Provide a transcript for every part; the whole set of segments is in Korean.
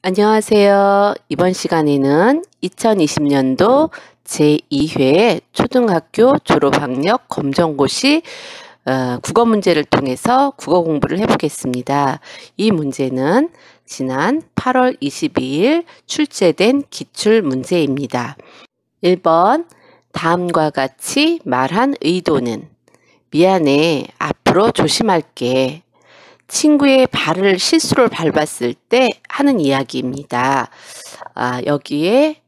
안녕하세요. 이번 시간에는 2020년도 제2회 초등학교 졸업학력 검정고시 국어 문제를 통해서 국어 공부를 해보겠습니다. 이 문제는 지난 8월 22일 출제된 기출 문제입니다. 1번, 다음과 같이 말한 의도는 미안해, 앞으로 조심할게. 친구의 발을 실수로 밟았을 때 하는 이야기입니다. 여기에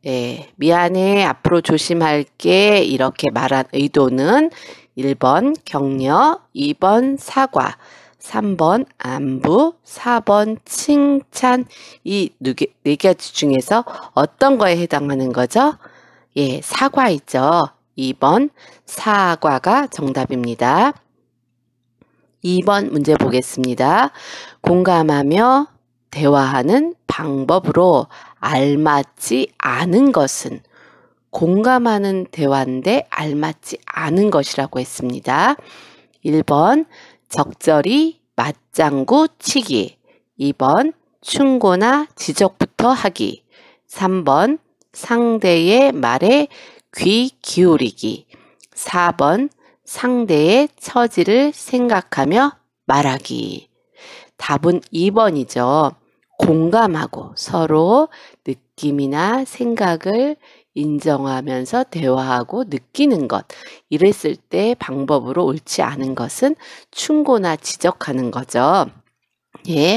미안해, 앞으로 조심할게 이렇게 말한 의도는 1번 격려, 2번 사과, 3번 안부, 4번 칭찬, 이 네 가지 중에서 어떤 거에 해당하는 거죠? 사과이죠. 2번 사과가 정답입니다. 2번 문제 보겠습니다. 공감하며 대화하는 방법으로 알맞지 않은 것은 공감하는 대화인데 알맞지 않은 것이라고 했습니다. 1번 적절히 맞장구 치기, 2번 충고나 지적부터 하기, 3번 상대의 말에 귀 기울이기, 4번 상대의 처지를 생각하며 말하기. 답은 2번이죠. 공감하고 서로 느낌이나 생각을 인정하면서 대화하고 느끼는 것. 이랬을 때 방법으로 옳지 않은 것은 충고나 지적하는 거죠.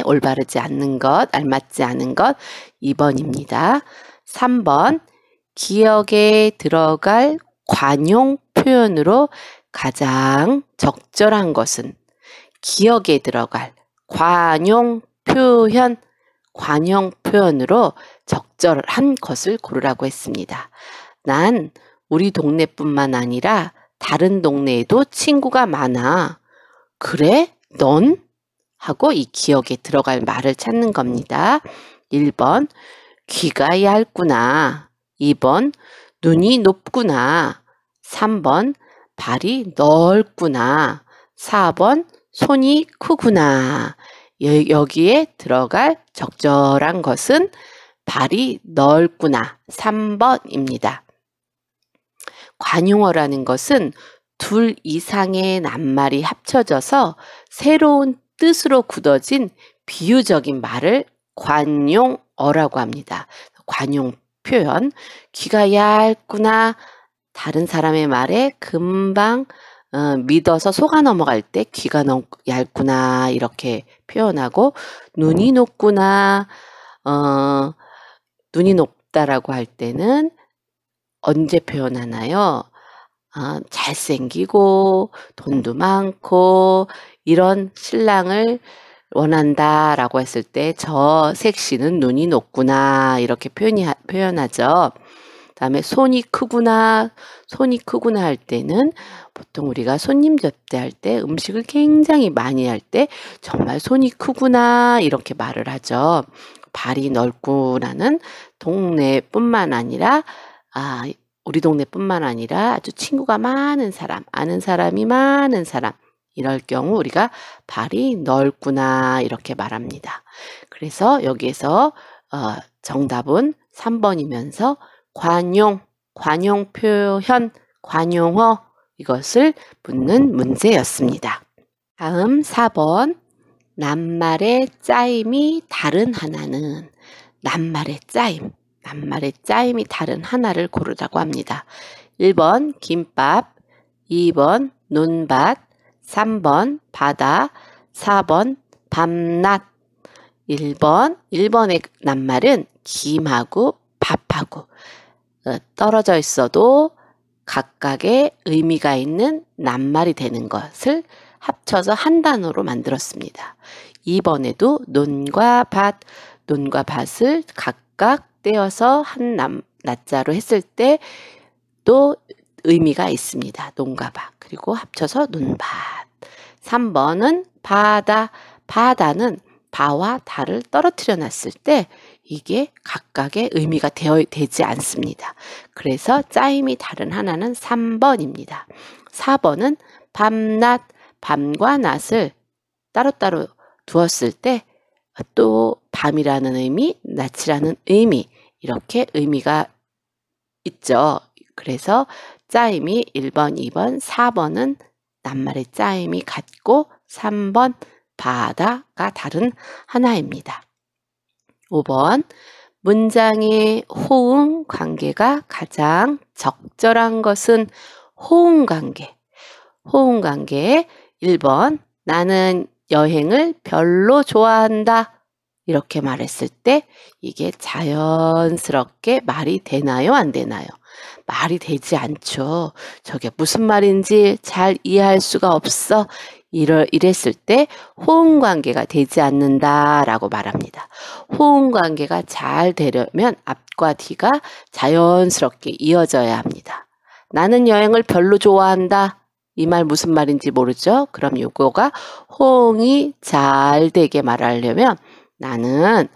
올바르지 않는 것, 알맞지 않은 것 2번입니다. 3번 기억에 들어갈 관용 표현으로 가장 적절한 것은 기억에 들어갈 관용 표현으로 적절한 것을 고르라고 했습니다. 난 우리 동네뿐만 아니라 다른 동네에도 친구가 많아. 그래? 넌? 하고 이 기억에 들어갈 말을 찾는 겁니다. 1번 귀가 얇구나. 2번 눈이 높구나. 3번 발이 넓구나. 4번 손이 크구나. 여기에 들어갈 적절한 것은 발이 넓구나. 3번입니다. 관용어라는 것은 둘 이상의 낱말이 합쳐져서 새로운 뜻으로 굳어진 비유적인 말을 관용어라고 합니다. 관용 표현, 귀가 얇구나. 다른 사람의 말에 금방 믿어서 속아 넘어갈 때 귀가 얇구나 이렇게 표현하고, 눈이 높구나, 눈이 높다라고 할 때는 언제 표현하나요? 잘생기고 돈도 많고 이런 신랑을 원한다라고 했을 때 저 색시는 눈이 높구나 이렇게 표현하죠. 다음에 손이 크구나 할 때는 보통 우리가 손님 접대할 때 음식을 굉장히 많이 할 때 정말 손이 크구나 이렇게 말을 하죠. 발이 넓구나는 동네뿐만 아니라 우리 동네뿐만 아니라 아주 친구가 많은 사람, 아는 사람이 많은 사람, 이럴 경우 우리가 발이 넓구나 이렇게 말합니다. 그래서 여기에서 정답은 3번이면서 관용 표현, 관용어 이것을 묻는 문제였습니다. 다음 4번 낱말의 짜임이 다른 하나는, 낱말의 짜임이 다른 하나를 고르라고 합니다. 1번 김밥, 2번 논밭, 3번 바다, 4번 밤낮. 1번의 낱말은 김하고 밥하고 떨어져 있어도 각각의 의미가 있는 낱말이 되는 것을 합쳐서 한 단어로 만들었습니다. 2번에도 논과 밭을 각각 떼어서 한 낱자로 했을 때 또 의미가 있습니다. 논과 밭, 그리고 합쳐서 논밭. 3번은 바다는 바와 다를 떨어뜨려 놨을 때 이게 각각의 의미가 되지 않습니다. 그래서 짜임이 다른 하나는 3번입니다. 4번은 밤과 낮을 따로따로 두었을 때 또 밤이라는 의미, 낯이라는 의미, 이렇게 의미가 있죠. 그래서 짜임이 1번, 2번, 4번은 낱말의 짜임이 같고 3번 바다가 다른 하나입니다. 5번 문장의 호응 관계가 가장 적절한 것은 호응 관계. 호응 관계 1번 나는 여행을 별로 좋아한다. 이렇게 말했을 때 이게 자연스럽게 말이 되나요? 안 되나요? 말이 되지 않죠. 저게 무슨 말인지 잘 이해할 수가 없어. 이랬을 때 호응 관계가 되지 않는다라고 말합니다. 호응 관계가 잘 되려면 앞과 뒤가 자연스럽게 이어져야 합니다. 나는 여행을 별로 좋아한다. 이 말 무슨 말인지 모르죠? 그럼 요거가 호응이 잘 되게 말하려면 나는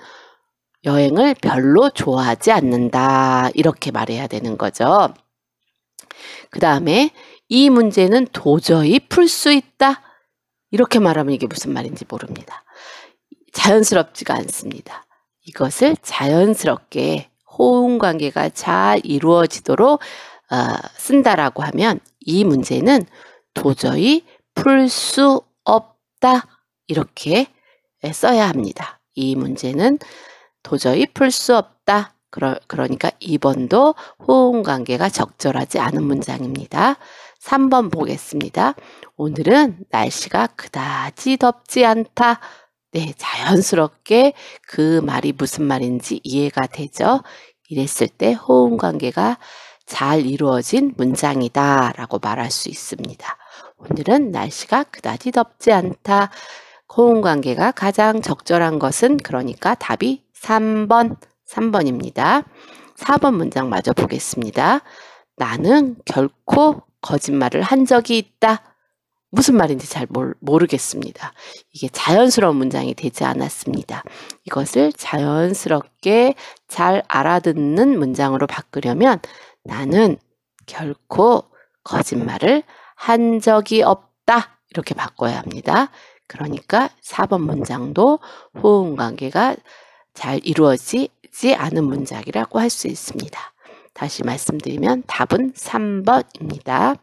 여행을 별로 좋아하지 않는다. 이렇게 말해야 되는 거죠. 그 다음에 이 문제는 도저히 풀 수 있다. 이렇게 말하면 이게 무슨 말인지 모릅니다. 자연스럽지가 않습니다. 이것을 자연스럽게 호응 관계가 잘 이루어지도록 쓴다라고 하면 이 문제는 도저히 풀 수 없다. 이렇게 써야 합니다. 이 문제는 도저히 풀 수 없다. 그러니까 2번도 호응 관계가 적절하지 않은 문장입니다. 3번 보겠습니다. 오늘은 날씨가 그다지 덥지 않다. 네, 자연스럽게 그 말이 무슨 말인지 이해가 되죠? 이랬을 때 호응 관계가 잘 이루어진 문장이다 라고 말할 수 있습니다. 오늘은 날씨가 그다지 덥지 않다. 호응 관계가 가장 적절한 것은 그러니까 답이 3번입니다. 4번 문장 마저 보겠습니다. 나는 결코 거짓말을 한 적이 있다. 무슨 말인지 잘 모르겠습니다. 이게 자연스러운 문장이 되지 않았습니다. 이것을 자연스럽게 잘 알아듣는 문장으로 바꾸려면 나는 결코 거짓말을 한 적이 없다. 이렇게 바꿔야 합니다. 그러니까 4번 문장도 호응 관계가 잘 이루어지지 않은 문장이라고 할 수 있습니다. 다시 말씀드리면 답은 3번입니다.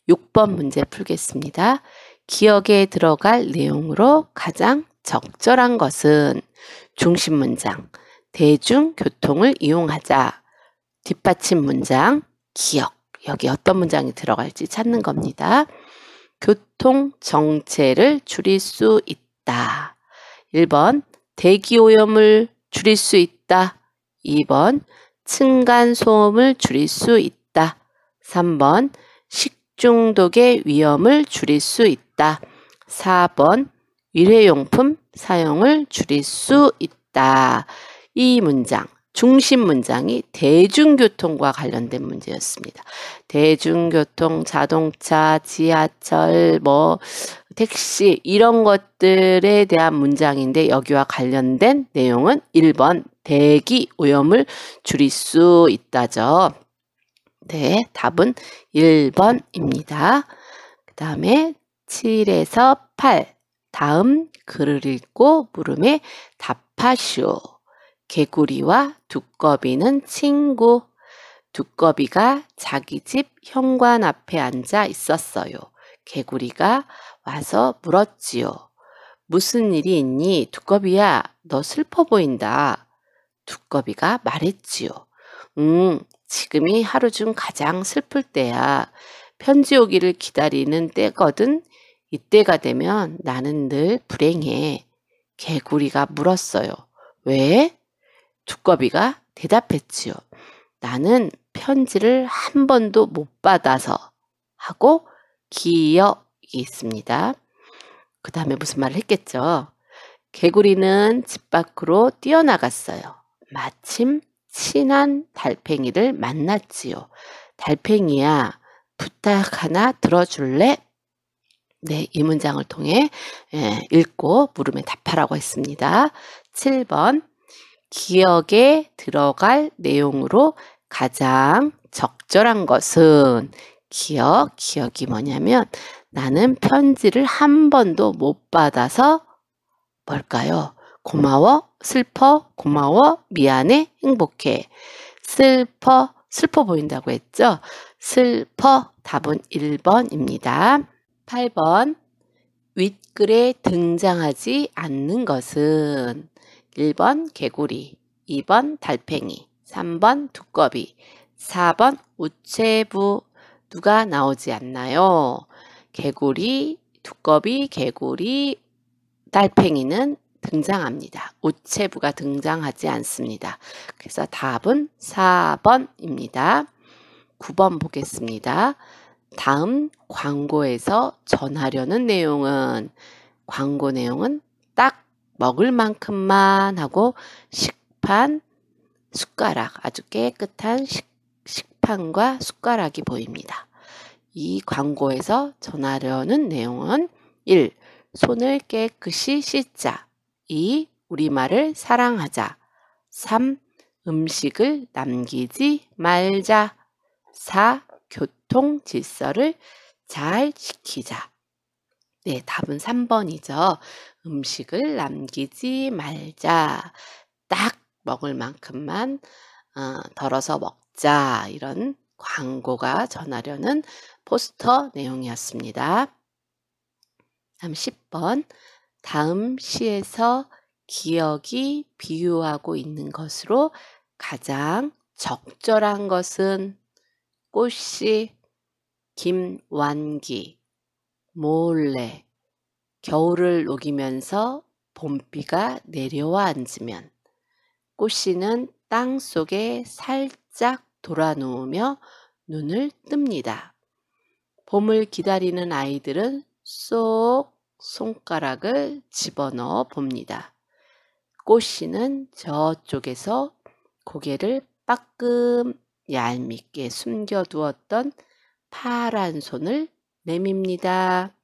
6번 문제 풀겠습니다. 기억에 들어갈 내용으로 가장 적절한 것은 중심 문장, 대중교통을 이용하자, 뒷받침 문장, 기억. 여기 어떤 문장이 들어갈지 찾는 겁니다. 교통 정체를 줄일 수 있다. 1번 대기오염을 줄일 수 있다. 2번 층간소음을 줄일 수 있다. 3번 식중독의 위험을 줄일 수 있다. 4번 일회용품 사용을 줄일 수 있다. 이 문장, 중심 문장이 대중교통과 관련된 문제였습니다. 대중교통, 자동차, 지하철, 택시 이런 것들에 대한 문장인데 여기와 관련된 내용은 1번 대기 오염을 줄일 수 있다죠. 네, 답은 1번입니다. 그 다음에 7에서 8 다음 글을 읽고 물음에 답하시오. 개구리와 두꺼비는 친구. 두꺼비가 자기 집 현관 앞에 앉아 있었어요. 개구리가 와서 물었지요. 무슨 일이 있니? 두꺼비야, 너 슬퍼 보인다. 두꺼비가 말했지요. 지금이 하루 중 가장 슬플 때야. 편지 오기를 기다리는 때거든. 이때가 되면 나는 늘 불행해. 개구리가 물었어요. 왜? 두꺼비가 대답했지요. 나는 편지를 한 번도 못 받아서 하고 기억이 있습니다. 그 다음에 무슨 말을 했겠죠? 개구리는 집 밖으로 뛰어나갔어요. 마침 친한 달팽이를 만났지요. 달팽이야, 부탁 하나 들어줄래? 네, 이 문장을 통해 읽고 물음에 답하라고 했습니다. 7번 기억에 들어갈 내용으로 가장 적절한 것은 기억이 뭐냐면 나는 편지를 한 번도 못 받아서 뭘까요? 고마워, 슬퍼, 고마워, 미안해, 행복해. 슬퍼 보인다고 했죠? 슬퍼, 답은 1번입니다. 8번, 윗글에 등장하지 않는 것은 1번 개구리, 2번 달팽이, 3번 두꺼비, 4번 우체부. 누가 나오지 않나요? 개구리, 두꺼비, 개구리, 달팽이는 등장합니다. 우체부가 등장하지 않습니다. 그래서 답은 4번입니다. 9번 보겠습니다. 다음 광고에서 전하려는 내용은, 광고 내용은 딱 먹을 만큼만 하고 식판, 숟가락, 아주 깨끗한 식판과 숟가락이 보입니다. 이 광고에서 전하려는 내용은 1. 손을 깨끗이 씻자. 2. 우리말을 사랑하자. 3. 음식을 남기지 말자. 4. 교통 질서를 잘 지키자. 네, 답은 3번이죠. 음식을 남기지 말자. 딱 먹을 만큼만 덜어서 먹자. 이런 광고가 전하려는 포스터 내용이었습니다. 다음 10번. 다음 시에서 기억이 비유하고 있는 것으로 가장 적절한 것은 꽃씨, 김완기, 몰래, 겨울을 녹이면서 봄비가 내려와 앉으면, 꽃씨는 땅 속에 살짝 돌아 누우며 눈을 뜹니다. 봄을 기다리는 아이들은 쏙 손가락을 집어넣어 봅니다. 꽃씨는 저쪽에서 고개를 빠끔 얄밉게 숨겨두었던 파란 손을 내밉니다.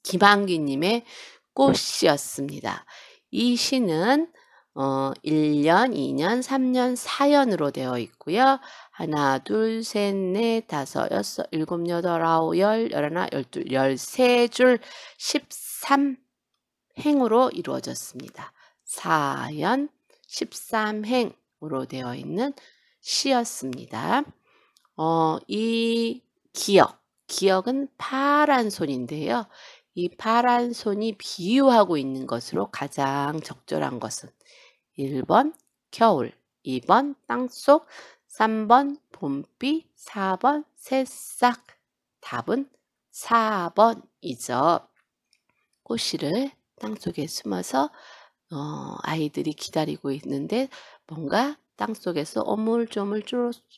김한기님의 꽃이었습니다. 이 시는 1년, 2년, 3년, 4연으로 되어 있고요. 하나, 둘, 셋, 넷, 다섯, 여섯, 일곱, 여덟, 아홉, 열, 열하나, 열둘, 13줄 13행으로 이루어졌습니다. 4연 13행으로 되어 있는 시였습니다. 이 기억은 파란 손인데요. 이 파란 손이 비유하고 있는 것으로 가장 적절한 것은 1번 겨울, 2번 땅속, 3번 봄비, 4번 새싹. 답은 4번이죠. 꽃씨를 땅속에 숨어서 아이들이 기다리고 있는데 뭔가 땅속에서 오물조물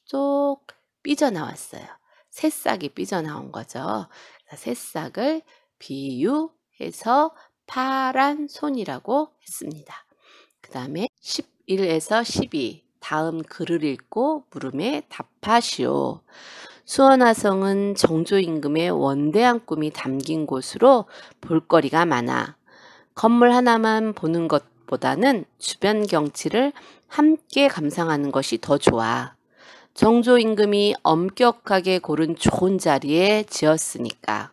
쏙 삐져나왔어요. 새싹이 삐져나온 거죠. 새싹을 비유해서 파란 손이라고 했습니다. 그 다음에 11에서 12 다음 글을 읽고 물음에 답하시오. 수원화성은 정조 임금의 원대한 꿈이 담긴 곳으로 볼거리가 많아 건물 하나만 보는 것보다는 주변 경치를 함께 감상하는 것이 더 좋아. 정조 임금이 엄격하게 고른 좋은 자리에 지었으니까.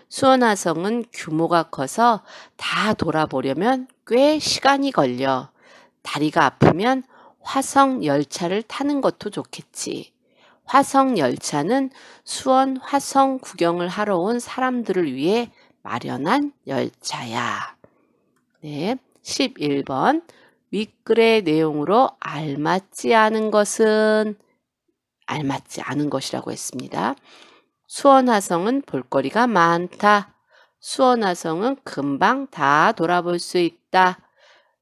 수원화성은 규모가 커서 다 돌아보려면 꽤 시간이 걸려. 다리가 아프면 화성 열차를 타는 것도 좋겠지. 화성 열차는 수원 화성 구경을 하러 온 사람들을 위해 마련한 열차야. 네, 11번. 윗글의 내용으로 알맞지 않은 것은 알맞지 않은 것이라고 했습니다. 수원화성은 볼거리가 많다. 수원화성은 금방 다 돌아볼 수 있다.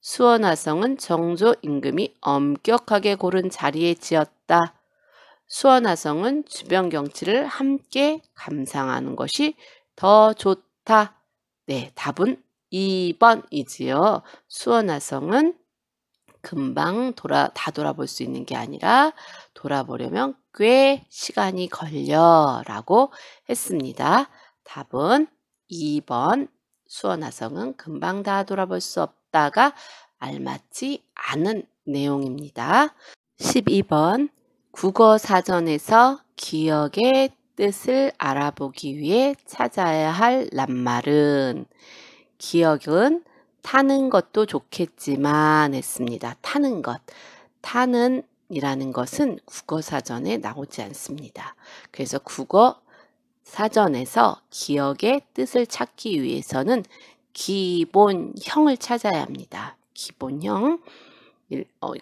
수원화성은 정조 임금이 엄격하게 고른 자리에 지었다. 수원화성은 주변 경치를 함께 감상하는 것이 더 좋다. 네, 답은 2번이지요. 수원화성은 금방 다 돌아볼 수 있는 게 아니라 돌아보려면 꽤 시간이 걸려 라고 했습니다. 답은 2번. 수원화성은 금방 다 돌아볼 수 없다가 알맞지 않은 내용입니다. 12번. 국어사전에서 기억의 뜻을 알아보기 위해 찾아야 할 낱말은, 기억은 타는 것도 좋겠지만 했습니다. 타는 것. 타는 이라는 것은 국어사전에 나오지 않습니다. 그래서 국어사전에서 기억의 뜻을 찾기 위해서는 기본형을 찾아야 합니다. 기본형.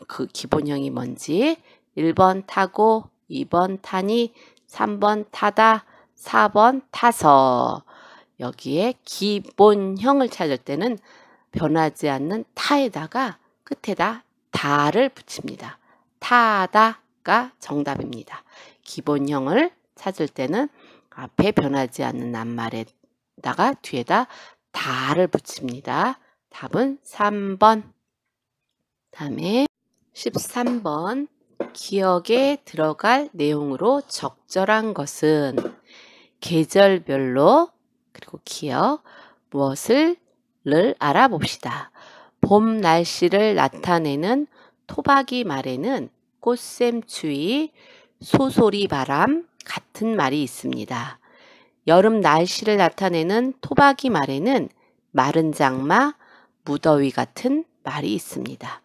그 기본형이 뭔지 1번 타고 2번 타니 3번 타다 4번 타서 여기에 기본형을 찾을 때는 변하지 않는 타에다가 끝에다 다를 붙입니다. 타다가 정답입니다. 기본형을 찾을 때는 앞에 변하지 않는 낱말에다가 뒤에다 다를 붙입니다. 답은 3번. 다음에 13번. 기억에 들어갈 내용으로 적절한 것은 계절별로 그리고 기억 무엇을 알아봅시다. 봄 날씨를 나타내는 토박이 말에는 꽃샘추위, 소소리 바람 같은 말이 있습니다. 여름 날씨를 나타내는 토박이 말에는 마른 장마, 무더위 같은 말이 있습니다.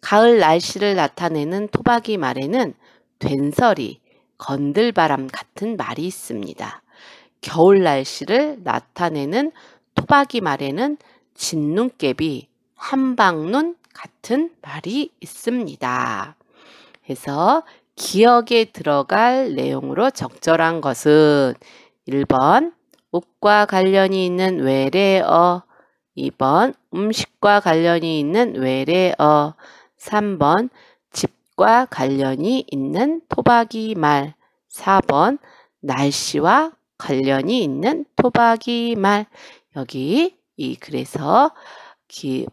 가을 날씨를 나타내는 토박이 말에는 된서리, 건들바람 같은 말이 있습니다. 겨울 날씨를 나타내는 토박이 말에는 진눈깨비, 한방눈 같은 말이 있습니다. 그래서 기억에 들어갈 내용으로 적절한 것은 1번 옷과 관련이 있는 외래어, 2번 음식과 관련이 있는 외래어, 3번 집과 관련이 있는 토박이 말, 4번 날씨와 관련이 있는 토박이 말. 여기 그래서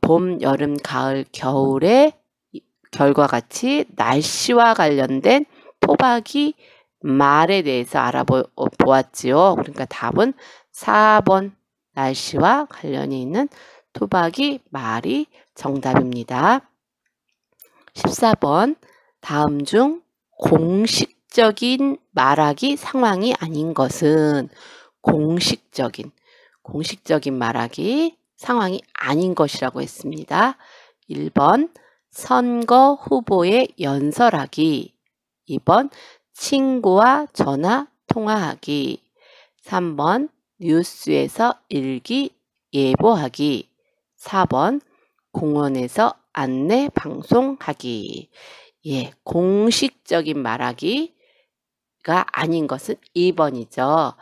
봄, 여름, 가을, 겨울의 결과 같이 날씨와 관련된 토박이 말에 대해서 알아보았지요. 그러니까 답은 4번 날씨와 관련이 있는 토박이 말이 정답입니다. 14번 다음 중 공식적인 말하기 상황이 아닌 것은 공식적인 말하기 상황이 아닌 것이라고 했습니다. 1번 선거 후보에 연설하기, 2번 친구와 전화 통화하기, 3번 뉴스에서 일기 예보하기, 4번 공원에서 안내 방송하기. 공식적인 말하기가 아닌 것은 2번이죠.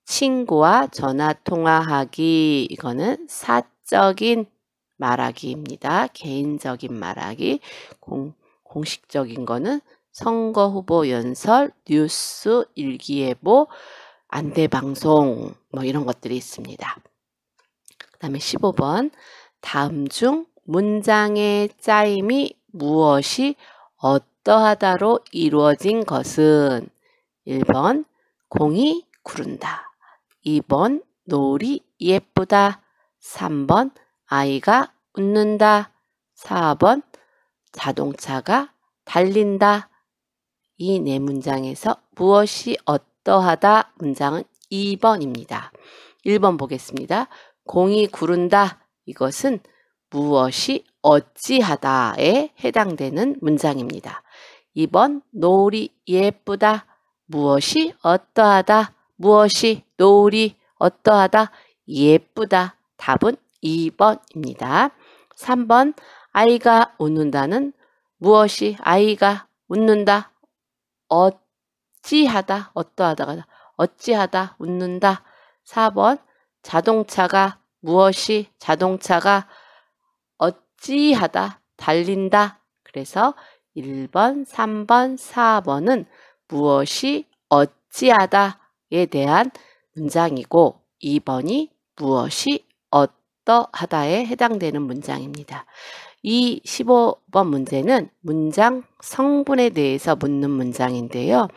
친구와 전화 통화하기, 이거는 사적인 말하기입니다. 개인적인 말하기. 공식적인 거는 선거 후보 연설, 뉴스, 일기예보, 안내방송 이런 것들이 있습니다. 그 다음에 15번 다음 중 문장의 짜임이 무엇이 어떠하다로 이루어진 것은 1번 공이 구른다, 2번 노을이 예쁘다, 3번 아이가 웃는다, 4번 자동차가 달린다. 이 네 문장에서 무엇이 어떠하다 문장은 2번입니다. 1번 보겠습니다. 공이 구른다. 이것은 무엇이 어찌하다에 해당되는 문장입니다. 2번 노을이 예쁘다. 무엇이 어떠하다. 무엇이 노을이 어떠하다. 예쁘다. 답은 2번입니다. 3번 아이가 웃는다는 무엇이 아이가 웃는다. 어찌하다. 어떠하다가 어찌하다. 웃는다. 4번 자동차가 무엇이 자동차가 어찌하다. 달린다. 그래서 1번, 3번, 4번은 무엇이 어찌하다에 대한 문장이고 2번이 무엇이 어떠하다에 해당되는 문장입니다. 이 15번 문제는 문장 성분에 대해서 묻는 문장인데요.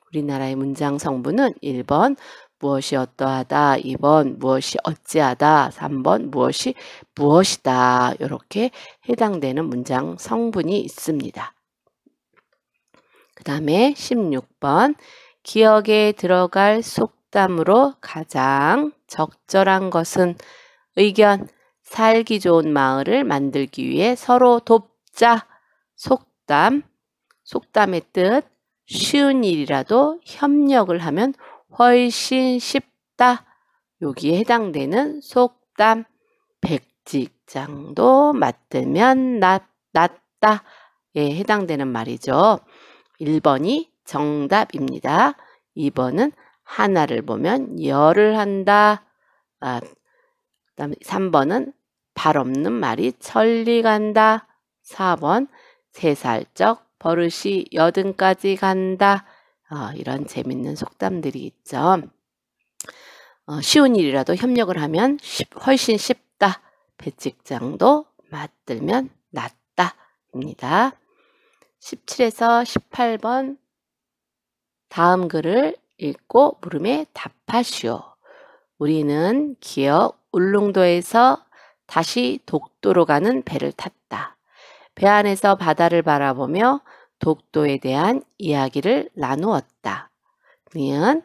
우리나라의 문장 성분은 1번 무엇이 어떠하다, 2번 무엇이 어찌하다, 3번 무엇이 무엇이다. 이렇게 해당되는 문장 성분이 있습니다. 그 다음에 16번 기억에 들어갈 속담으로 가장 적절한 것은 의견 살기 좋은 마을을 만들기 위해 서로 돕자. 속담, 속담의 뜻, 쉬운 일이라도 협력을 하면 훨씬 쉽다. 여기에 해당되는 속담, 백직장도 맞들면 낫다. 에 해당되는 말이죠. 1번이 정답입니다. 2번은 하나를 보면 열을 한다. 그다음에 3번은 발 없는 말이 천리 간다. 4번 세살적 버릇이 여든까지 간다. 이런 재밌는 속담들이 있죠. 쉬운 일이라도 협력을 하면 훨씬 쉽다. 백직장도 맞들면 낫다. 입니다. 17에서 18번 다음 글을 읽고 물음에 답하시오. 우리는 기억 울릉도에서 다시 독도로 가는 배를 탔다. 배 안에서 바다를 바라보며 독도에 대한 이야기를 나누었다. 니은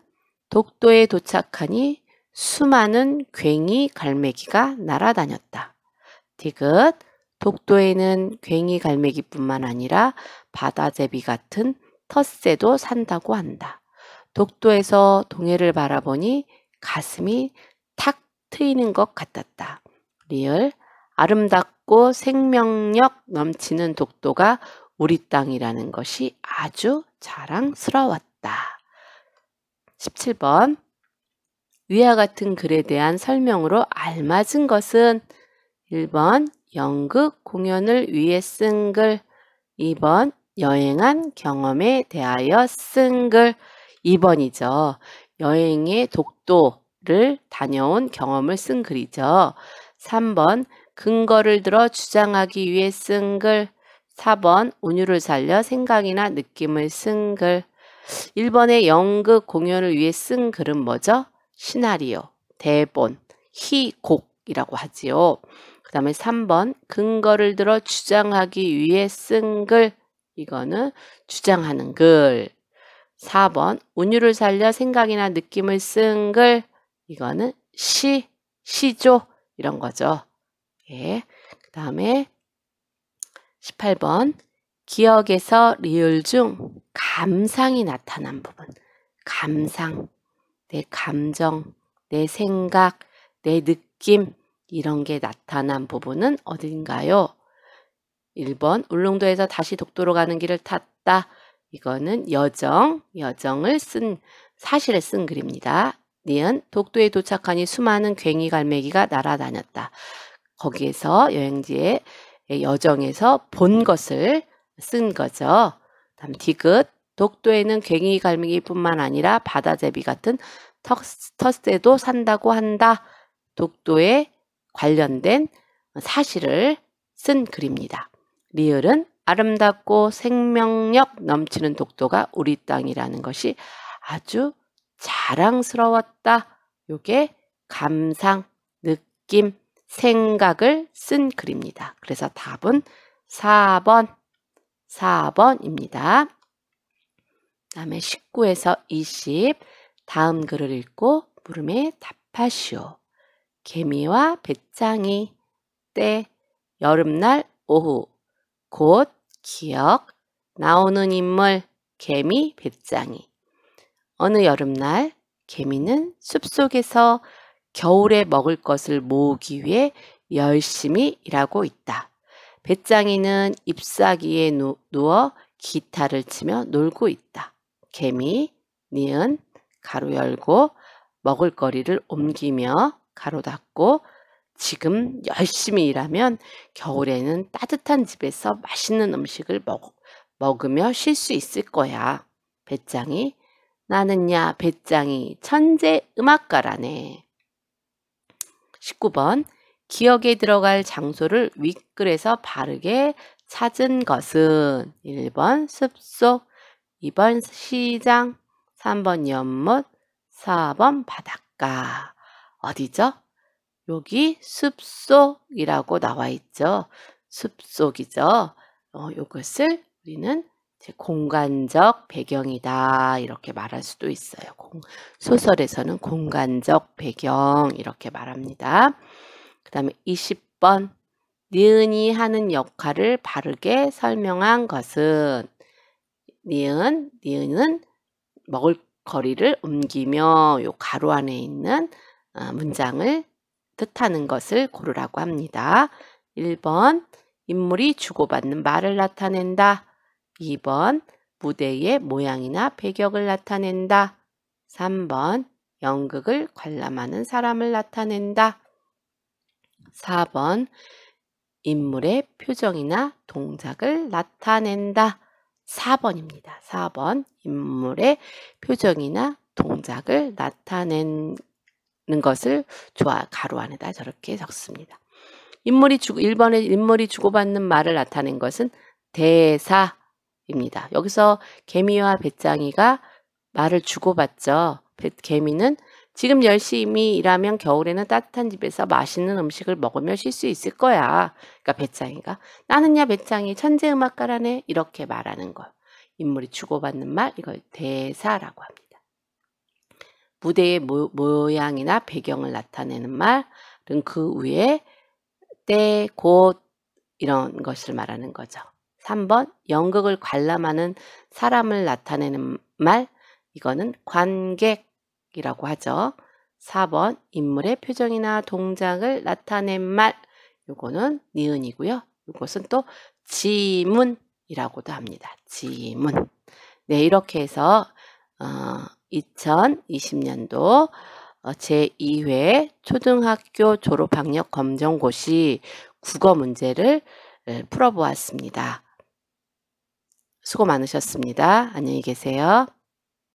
독도에 도착하니 수많은 괭이 갈매기가 날아다녔다. 디귿 독도에는 괭이 갈매기뿐만 아니라 바다제비 같은 텃새도 산다고 한다. 독도에서 동해를 바라보니 가슴이 탁 트이는 것 같았다. 리을 아름답고 생명력 넘치는 독도가 우리 땅이라는 것이 아주 자랑스러웠다. 17번 위와 같은 글에 대한 설명으로 알맞은 것은 1번 연극 공연을 위해 쓴 글, 2번 여행한 경험에 대하여 쓴 글, 2번이죠. 여행의 독도를 다녀온 경험을 쓴 글이죠. 3번 근거를 들어 주장하기 위해 쓴 글, 4번 운율을 살려 생각이나 느낌을 쓴 글, 1번의 연극 공연을 위해 쓴 글은 뭐죠? 시나리오, 대본, 희곡이라고 하지요. 그 다음에 3번 근거를 들어 주장하기 위해 쓴 글, 이거는 주장하는 글. 4번 운율을 살려 생각이나 느낌을 쓴 글, 이거는 시조 이런 거죠. 예. 그 다음에 18번 기억에서 리을 중 감상이 나타난 부분. 감상, 내 감정, 내 생각, 내 느낌 이런 게 나타난 부분은 어딘가요? 1번 울릉도에서 다시 독도로 가는 길을 탔다. 이거는 여정을 쓴 사실을 쓴 글입니다. 니은 독도에 도착하니 수많은 괭이 갈매기가 날아다녔다. 거기에서 여행지의 여정에서 본 것을 쓴 거죠. 다음 디귿 독도에는 괭이 갈매기뿐만 아니라 바다제비 같은 텃새도 산다고 한다. 독도에 관련된 사실을 쓴 글입니다. 리을은 아름답고 생명력 넘치는 독도가 우리 땅이라는 것이 아주 자랑스러웠다. 요게 감상, 느낌, 생각을 쓴 글입니다. 그래서 답은 4번입니다. 다음에 19에서 20 다음 글을 읽고 물음에 답하시오. 개미와 배짱이 때 여름날 오후 곧 기억 나오는 인물 개미 배짱이 어느 여름날 개미는 숲속에서 겨울에 먹을 것을 모으기 위해 열심히 일하고 있다. 배짱이는 잎사귀에 누워 기타를 치며 놀고 있다. 개미, 니은, 가로 열고 먹을거리를 옮기며 가로 닫고 지금 열심히 일하면 겨울에는 따뜻한 집에서 맛있는 음식을 먹으며 쉴 수 있을 거야. 배짱이, 나는야 배짱이 천재 음악가라네. 19번 기억에 들어갈 장소를 윗글에서 바르게 찾은 것은 1번 숲속, 2번 시장, 3번 연못, 4번 바닷가. 어디죠? 여기 숲속이라고 나와 있죠. 숲속이죠. 이것을 우리는 공간적 배경이다 이렇게 말할 수도 있어요. 소설에서는 공간적 배경 이렇게 말합니다. 그 다음에 6번 니은이 하는 역할을 바르게 설명한 것은 니은은 먹을거리를 옮기며 요 가로 안에 있는 문장을 뜻하는 것을 고르라고 합니다. 1번 인물이 주고받는 말을 나타낸다. 2번 무대의 모양이나 배경을 나타낸다. 3번 연극을 관람하는 사람을 나타낸다. 4번 인물의 표정이나 동작을 나타낸다. 4번입니다. 4번 인물의 표정이나 동작을 나타내는 것을 가로 안에다 저렇게 적습니다. 1번에 인물이 주고받는 말을 나타낸 것은 대사입니다. 여기서 개미와 배짱이가 말을 주고받죠. 개미는 지금 열심히 일하면 겨울에는 따뜻한 집에서 맛있는 음식을 먹으며 쉴 수 있을 거야. 그러니까 배짱이가 나는야 배짱이 천재음악가라네 이렇게 말하는 거. 인물이 주고받는 말 이걸 대사라고 합니다. 무대의 모양이나 배경을 나타내는 말은 그 위에 때, 곳 이런 것을 말하는 거죠. 3번 연극을 관람하는 사람을 나타내는 말 이거는 관객이라고 하죠. 4번 인물의 표정이나 동작을 나타낸 말 요거는 니은이고요. 이것은 또 지문이라고도 합니다. 지문. 네, 이렇게 해서 2020년도 제2회 초등학교 졸업학력 검정고시 국어 문제를 풀어보았습니다. 수고 많으셨습니다. 안녕히 계세요.